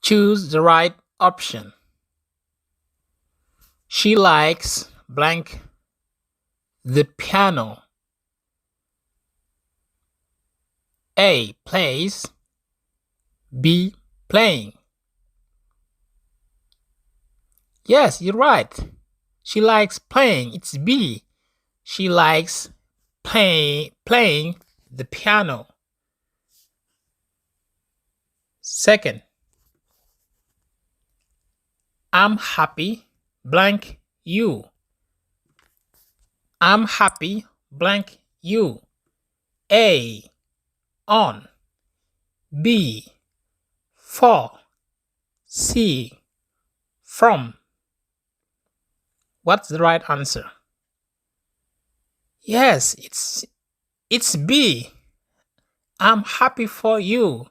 Choose the right option. She likes blank the piano. A. Plays. B. Playing. Yes, you're right. She likes playing. It's B. She likes playing the piano. Second, I'm happy blank you. I'm happy blank you. A. On. B. For. C. From. What's the right answer? Yes, it's B. I'm happy for you.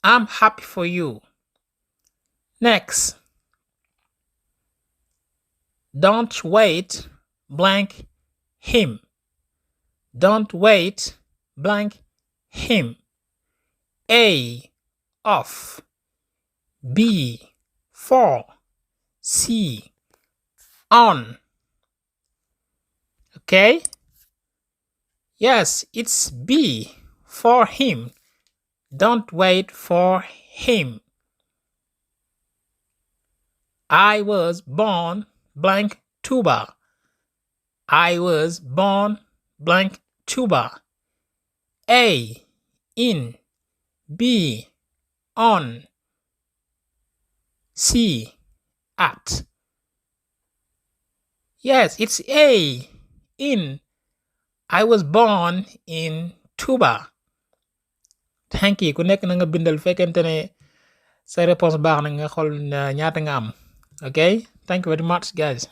I'm happy for you. Next. Don't wait blank him. Don't wait blank him. A. Off. B. For. C. On. Okay? Yes, it's B. For him. Don't wait for him. I was born blank tuba. I was born blank tuba. A. In. B. On. C. At. Yes, it's A. In. I was born in Tuba. Thank you. Ku nekk na nga bindal fekkente ne sa réponse baax na nga xool ñaata nga am. Okay? Thank you very much, guys.